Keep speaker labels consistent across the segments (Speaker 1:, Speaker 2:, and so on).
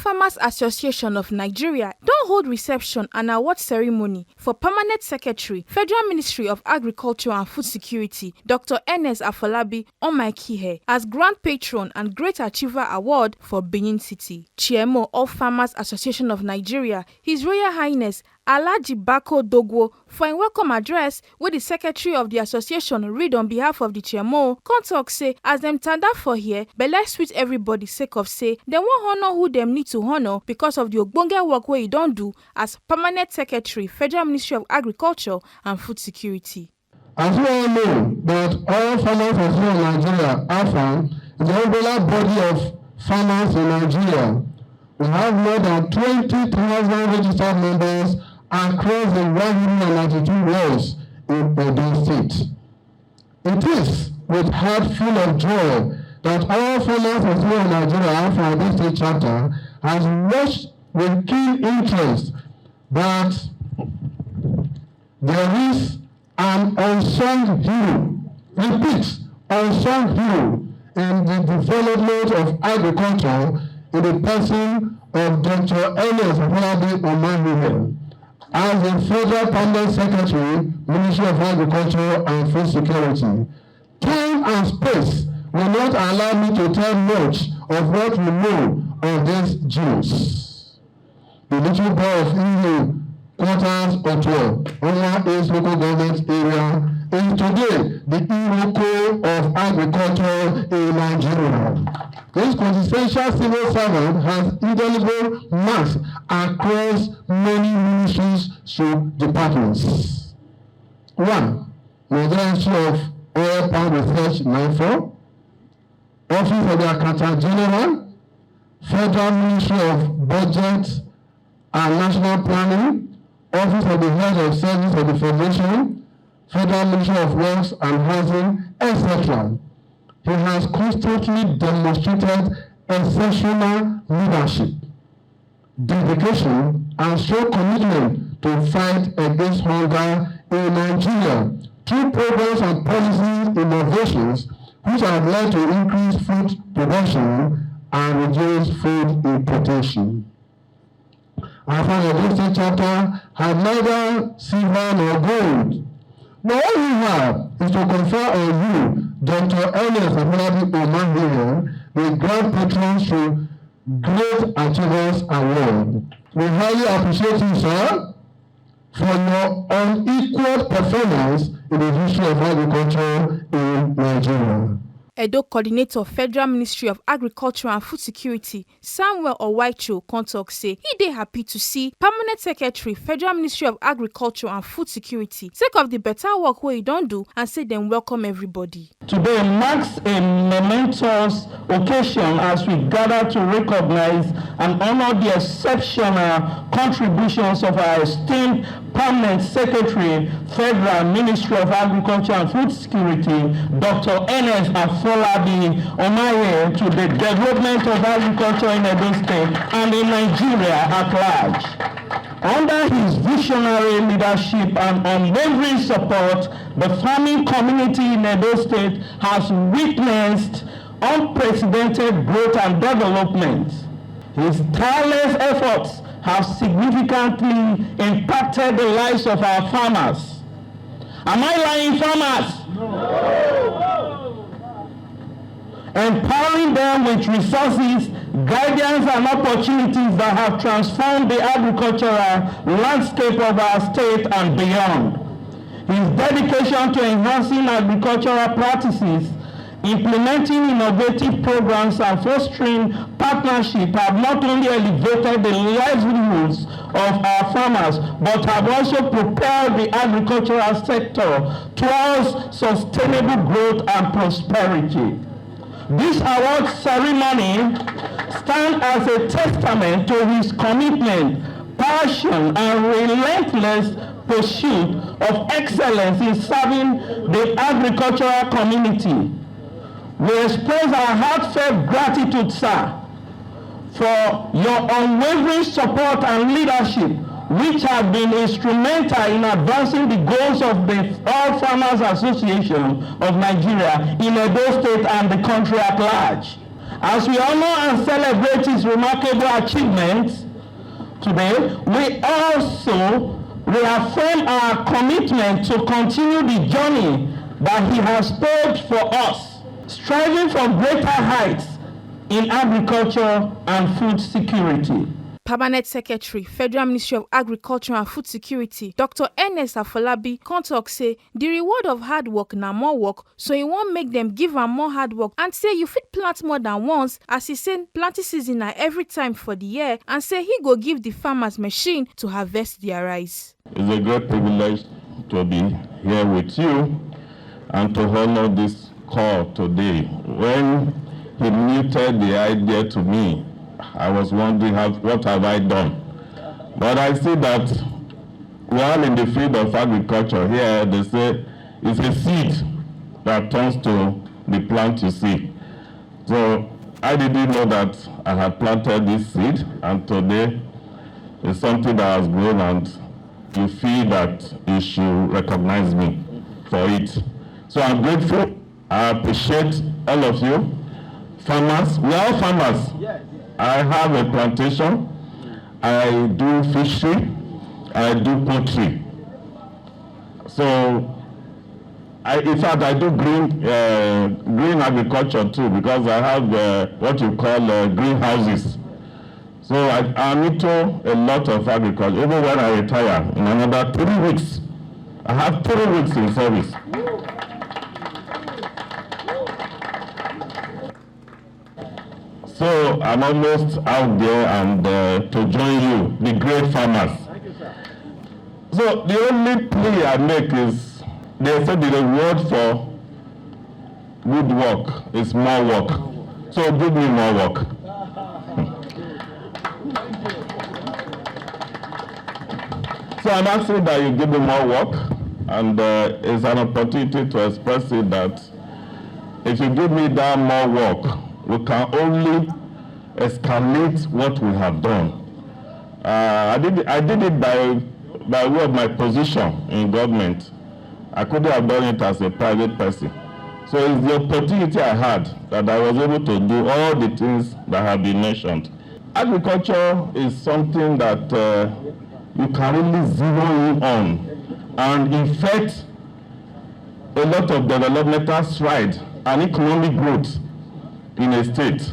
Speaker 1: Farmers Association of Nigeria don't hold reception and award ceremony for Permanent Secretary, Federal Ministry of Agriculture and Food Security, Dr. Ernest Afolabi Omaikihe, as Grand Patron and Great Achiever Award for Benin City. Chairman of Farmers Association of Nigeria, His Royal Highness Alhaji Bako Dogwo, for a welcome address where the secretary of the association read on behalf of the chairman, come talk say as them tanda for here, but let's sweet everybody sake of say they won't honor who them need to honor because of the Ogbonge work where you don't do as Permanent Secretary, Federal Ministry of Agriculture and Food Security.
Speaker 2: As we all know that all farmers associations in Nigeria, AFAN, is the umbrella body of farmers in Nigeria. We have more than 20,000 registered members across the 192 wards in Edo State. It is with heart full of joy that our farmers association in Nigeria, for this state chapter, has watched with keen interest that there is an unsung hero, repeat, unsung hero in the development of agriculture in the person of Dr. Ernest Afolabi as the Federal Permanent Secretary, Ministry of Agriculture and Food Security. Time and space will not allow me to tell much of what we know of this genius. The little boy of EU quarters or 12, under its local government area, is today the Iroko of agriculture in Nigeria. This quintessential civil servant has indelible marks across many ministries to departments. 1. Nigerian Institute of Oil Palm Research, NIFO, Office of the Accountant General, Federal Ministry of Budget and National Planning, Office of the Head of Service of the Federation, Federal Ministry of Works and Housing, etc. He has constantly demonstrated exceptional leadership, dedication, and strong commitment to fight against hunger in Nigeria through programs and policy innovations which have led to increased food production and reduced food importation. Our Afolabi chapter has neither silver nor gold. But all we have is to confer on you, Dr. Ernest Afolabi Omaikihe, the Grand Patron to Great Achievers Award. We highly appreciate you, sir, for your unequaled performance in the history of agriculture in Nigeria.
Speaker 1: Edo Coordinator, Federal Ministry of Agriculture and Food Security, Samuel Owaicho, Kontok say he dey happy to see Permanent Secretary, Federal Ministry of Agriculture and Food Security, sake of the better work where he don't do, and say them welcome everybody.
Speaker 3: Today marks a momentous occasion as we gather to recognize and honor the exceptional contributions of our esteemed Permanent Secretary, Federal Ministry of Agriculture and Food Security, Dr. Ernest Afolabi Omaikihe, to the development of agriculture in Edo State and in Nigeria at large. Under his visionary leadership and unwavering support, the farming community in Edo State has witnessed unprecedented growth and development. His tireless efforts have significantly impacted the lives of our farmers. Am I lying, farmers? No. Empowering them with resources, guidance, and opportunities that have transformed the agricultural landscape of our state and beyond. His dedication to enhancing agricultural practices, implementing innovative programs, and fostering partnership have not only elevated the livelihoods of our farmers, but have also propelled the agricultural sector towards sustainable growth and prosperity. This award ceremony stands as a testament to his commitment, passion, and relentless pursuit of excellence in serving the agricultural community. We express our heartfelt gratitude, sir, for your unwavering support and leadership, which have been instrumental in advancing the goals of the All Farmers Association of Nigeria in Edo State and the country at large. As we honor and celebrate his remarkable achievements today, we also reaffirm our commitment to continue the journey that he has paved for us, striving for greater heights in agriculture and food security.
Speaker 1: Permanent Secretary, Federal Ministry of Agriculture and Food Security, Dr. Ernest Afolabi, talk say the reward of hard work na more work, so he won't make them give am more hard work and say you fit plant more than once, as he say planting season na every time for the year, and say he go give the farmers machine to harvest their rice.
Speaker 4: It's a great privilege to be here with you and to honor this call today. When he muted the idea to me, I was wondering what have I done? But I see that we are in the field of agriculture. Here they say it's a seed that turns to the plant you see. So I didn't know that I had planted this seed, and today it's something that has grown, and you feel that you should recognize me for it. So I'm grateful. I appreciate all of you. Farmers, we are all farmers. Yes. I have a plantation, I do fishery, I do poultry. So, in fact, I do green agriculture too, because I have what you call greenhouses. So I'm into a lot of agriculture. Even when I retire in another 3 weeks, I have 3 weeks in service. So I'm almost out there and to join you, the great farmers. So the only plea I make is, they said the reward for good work is more work. So give me more work. So I'm asking that you give me more work, and it's an opportunity to express it that if you give me that more work, we can only escalate what we have done. I did it by way of my position in government. I couldn't have done it as a private person. So it's the opportunity I had that I was able to do all the things that have been mentioned. Agriculture is something that you can really zero in on and effect a lot of developmental stride and economic growth in a state.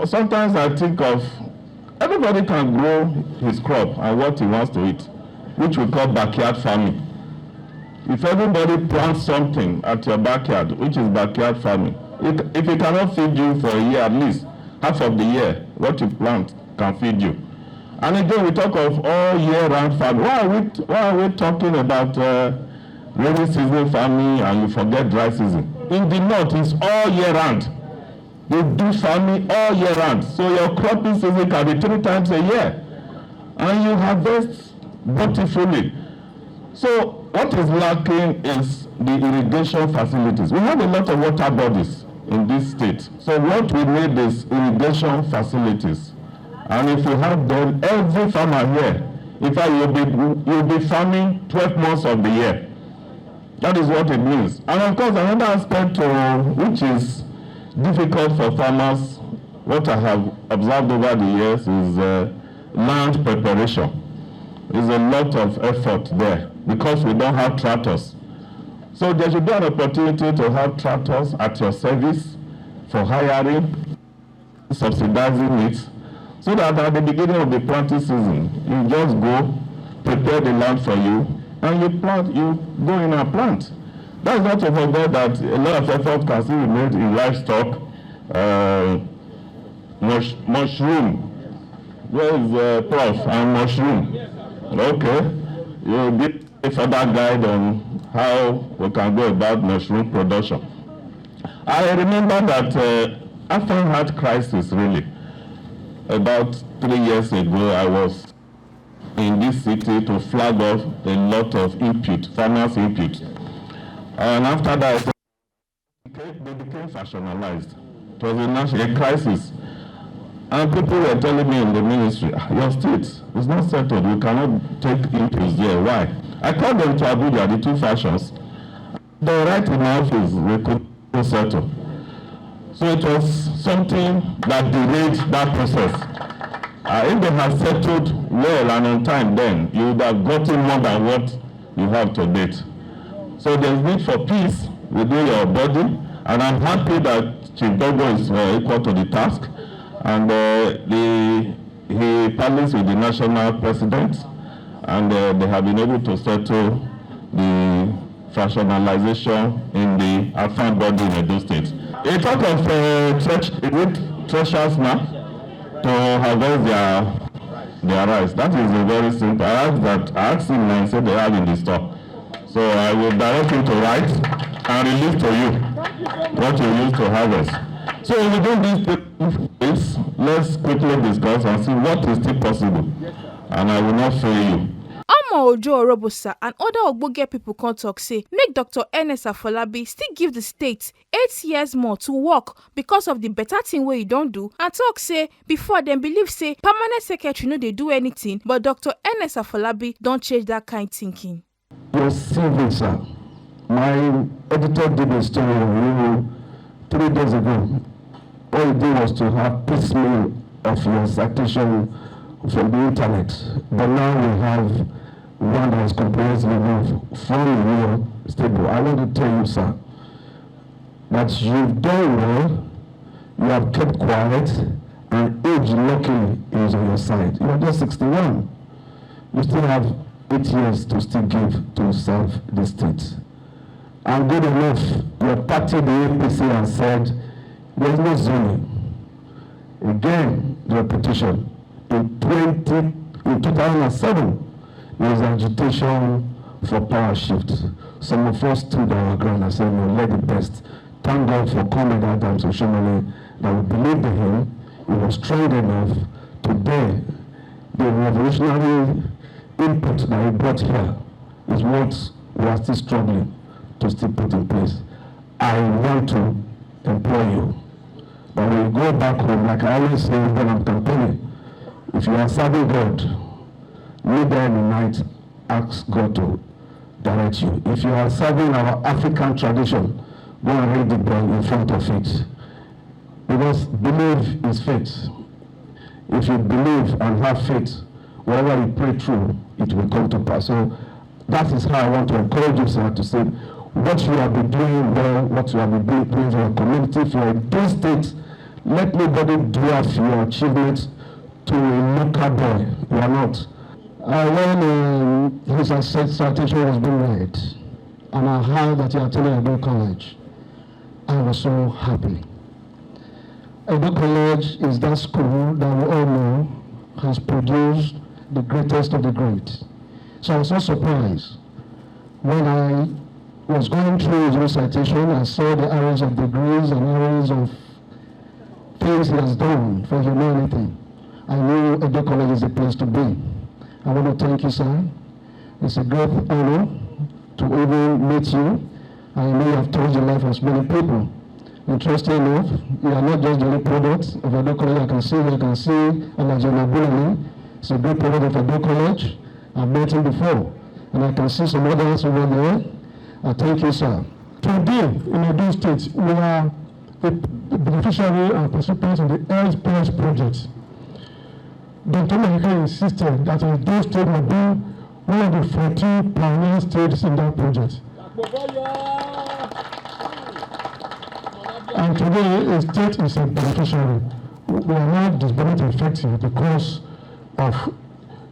Speaker 4: Sometimes I think of everybody can grow his crop and what he wants to eat, which we call backyard farming. If everybody plants something at your backyard, which is backyard farming, if it cannot feed you for a year, at least half of the year, what you plant can feed you. And again, we talk of all year-round farming. Why are we talking about rainy season farming and you forget dry season? In the north, it's all year-round. They do farming all year round. So your cropping season can be 3 times a year. And you harvest bountifully. So what is lacking is the irrigation facilities. We have a lot of water bodies in this state. So what we need is irrigation facilities. And if you have them, every farmer here, in fact, you'll be farming 12 months of the year. That is what it means. And of course, another aspect which is difficult for farmers, what I have observed over the years is land preparation. There's a lot of effort there because we don't have tractors. So there should be an opportunity to have tractors at your service for hiring, subsidizing it, so that at the beginning of the planting season, you just go, prepare the land for you, and you plant, you go in and plant. That's not to forget that a lot of effort can still be made in livestock, mushroom. Where is Prof? And mushroom. Okay. You'll give a further guide on how we can go about mushroom production. I remember that after I had crisis, really, about 3 years ago, I was in this city to flag off a lot of input, farmers' input. And after that, they became fashionalized. It was a national crisis. And people were telling me in the ministry, your state is not settled. We cannot take inputs there. Why? I called them to Abuja, the 2 fashions. They were right in my office. We couldn't settle. So it was something that delayed that process. If they had settled well and on time then, you would have gotten more than what you have to date. So there's need for peace within your body, and I'm happy that Chief Gogo is equal to the task, and he partners with the national president, and they have been able to settle the fractionalization in the affirmed body in Edo State. A talk of treasurers now to harvest their rice. That is a very simple. I asked him and he said they have in the store. So I will direct him to write and release to you what you use to harvest. So within these days, let's quickly discuss and see what is still possible. And I will not fail you.
Speaker 1: Ojo Orobosa and other Ogbonge people can talk say make Dr. Ernest Afolabi still give the state 8 years more to work because of the better thing where you don't do, and talk say before them believe say permanent secretary no they do anything, but Dr. Ernest Afolabi don't change that kind thinking.
Speaker 2: Your CV, sir. My editor did a story of you 3 days ago. All he did was to have piecemeal of your citation from the internet, but now we have one that is comprehensive enough from your stable. I want to tell you, sir, that you've done well, you have kept quiet, and age luckily is on your side. You are just 61. You still have 8 years to still give to serve the state. And good enough, your party, the APC, has said there is no zoning. Again, the repetition. In 2007, there was agitation for power shift. Some of us stood our ground and said, no, let the best. Thank God for coming that time to Shomole that we believed in him. He was strong enough to bear the revolutionary input that he brought here is what we are still struggling to still put in place. I want to employ you that when you go back home, like I always say when I'm campaigning, if you are serving God, lay there in the night, ask God to direct you. If you are serving our African tradition, go and read the bell in front of it. Because belief is faith. If you believe and have faith, whatever you pray through, it will come to pass. So that is how I want to encourage you, sir, to say what you have been doing well, what you have been doing for your community, for your state. Let nobody dwarf your achievements to a local boy. You are not. When his citation was being read, and I heard that you attended Edo College, I was so happy. Edo College is that school that we all know has produced the greatest of the great. So I was so surprised when I was going through his recitation. I saw the areas of degrees and areas of things he has done for humanity. I knew Edo College is the place to be. I want to thank you, sir. It's a great honor to even meet you. I know you have touched the life of many people. Interesting enough, you are not just the only product of Edo College. I can see Alajana Bulani. It's a great product of Edo College. I've met him before. And I can see some others over there. Thank you, sir. Today, in Edo State, we are the beneficiary and participants in the Earth Plus project. Dr. Mahika insisted that Edo State will be one of the 14 pioneer states in that project. And today, the state is a beneficiary. We are not disbanded effective because of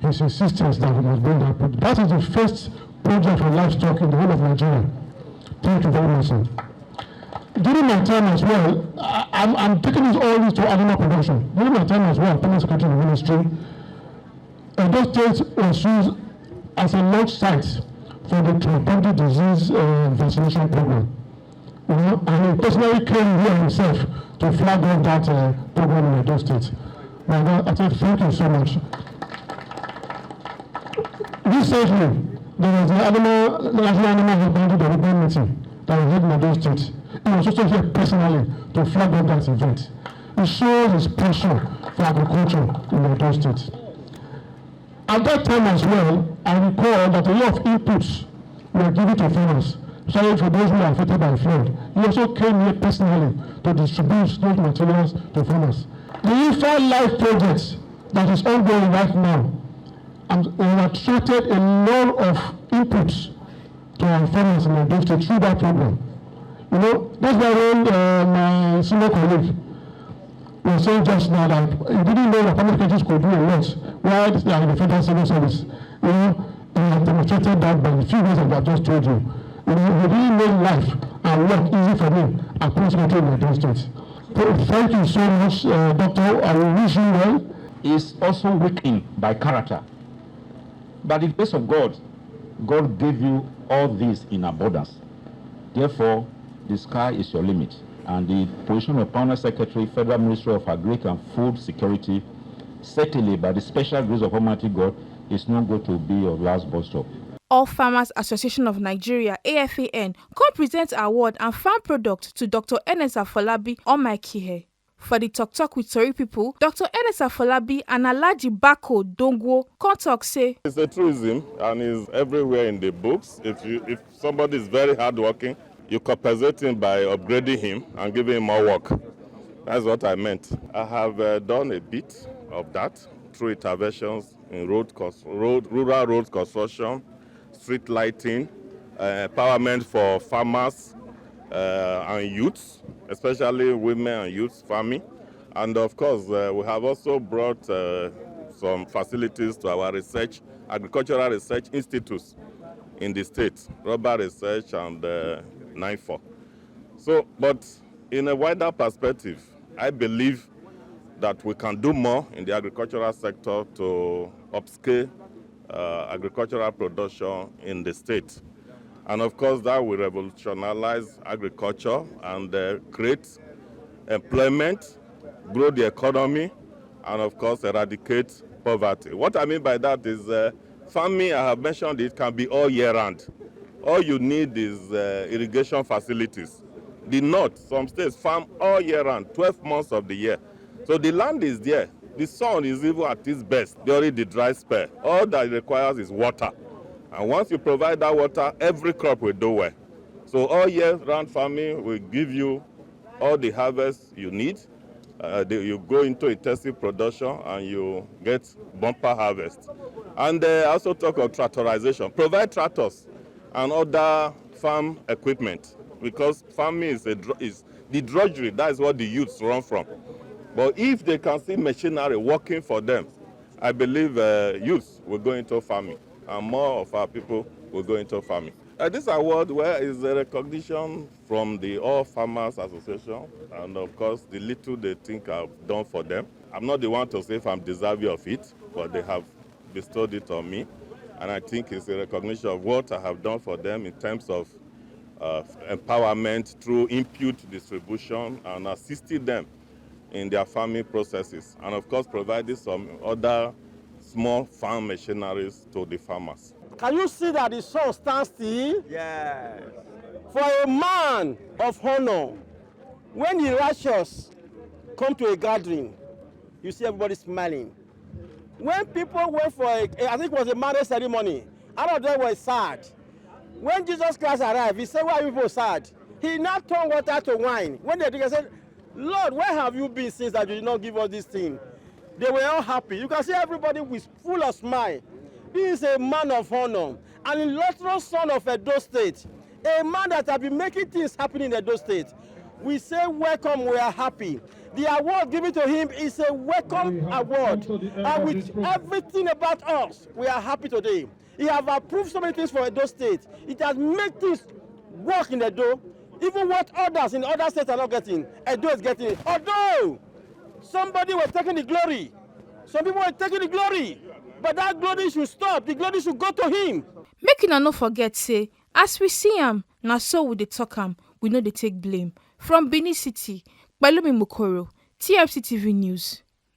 Speaker 2: his insistence that we must bring that project. That is the first project for livestock in the whole of Nigeria. Thank you very much, sir. During my time as well, I'm taking all this to animal production. During my time as well, permanent secretary of the ministry, Edo State was used as a launch site for the transboundary disease vaccination program. You know, and he personally came here himself to flag off that program in Edo State. I say thank you so much. Recently, there was the National Animal Husbandry Development Meeting that was held in Edo State. He was also here personally to flag up that event. It shows his passion for agriculture in Edo State. At that time as well, I recall that a lot of inputs were given to farmers. sorry for those who are affected by flood. He also came here personally to distribute those materials to farmers. The Infant Life project that is ongoing right now has attracted a lot of inputs to our farmers in Ondo State through that program. You know, that's why when my senior colleague was saying just now that he didn't know that public agencies could do a lot while they are in the federal civil service. You know, he has demonstrated that by the few ways that I just told you. You know, he really made life and work easy for me across the country in Ondo State. Thank you so much, Doctor. I will wish you well.
Speaker 3: He is also weakened by character. By the grace of God, God gave you all this in abundance. Therefore, the sky is your limit. And the position of Permanent Secretary, Federal Ministry of Agric and Food Security, certainly by the special grace of Almighty God, is not going to be your last bus stop.
Speaker 1: All Farmers Association of Nigeria, AFAN, co-presents award and farm product to Dr. Ernest Afolabi on my Kihe. For the Talk with Tori people, Dr. Ernest Afolabi and Alhaji Bako Dongwo talk say
Speaker 4: it's a truism and is everywhere in the books. If somebody is very hardworking, you compensate him by upgrading him and giving him more work. That's what I meant. I have done a bit of that through interventions in rural road construction, street lighting, empowerment for farmers and youths, especially women and youth farming. And of course, we have also brought some facilities to our agricultural research institutes in the state, Rubber Research and NIFO. So, but in a wider perspective, I believe that we can do more in the agricultural sector to upscale agricultural production in the state. And of course, that will revolutionize agriculture and create employment, grow the economy, and of course, eradicate poverty. What I mean by that is farming, I have mentioned it, can be all year round. All you need is irrigation facilities. The north, some states farm all year round, 12 months of the year. So the land is there. The sun is even at its best during the dry spell. All that it requires is water. And once you provide that water, every crop will do well. So all year round farming will give you all the harvest you need. You go into intensive production and you get bumper harvest. And I also talk of tractorization. Provide tractors and other farm equipment, because farming is the drudgery. That is what the youths run from. But if they can see machinery working for them, I believe youths will go into farming, and more of our people will go into farming. This award is a recognition from the All Farmers Association, and of course the little they think I've done for them. I'm not the one to say if I'm deserving of it, but they have bestowed it on me. And I think it's a recognition of what I have done for them in terms of empowerment through input distribution and assisting them in their farming processes. And of course, providing some other small farm machineries to the farmers.
Speaker 5: Can you see that the sun stands still?
Speaker 6: Yes.
Speaker 5: For a man of honor, when the righteous come to a gathering, you see everybody smiling. When people went for I think it was a marriage ceremony, all of them were sad. When Jesus Christ arrived, he said, why are people sad? He now turned water to wine. When they said, Lord, where have you been since that you did not give us this thing? They were all happy. You can see everybody was full of smile. He is a man of honor, an illustrious son of Edo State, a man that has been making things happen in Edo State. We say welcome, we are happy. The award given to him is a welcome award. And with everything about us, we are happy today. He has approved so many things for Edo State. It has made things work in Edo. Even what others in other states are not getting, Edo is getting it. Although somebody was taking the glory, some people were taking the glory, but that glory should stop. The glory should go to him.
Speaker 1: Make una no forget say, as we see am, na so we dey talk am, we no dey take blame. From Benin City, Balumi Mukoro, TFC TV News.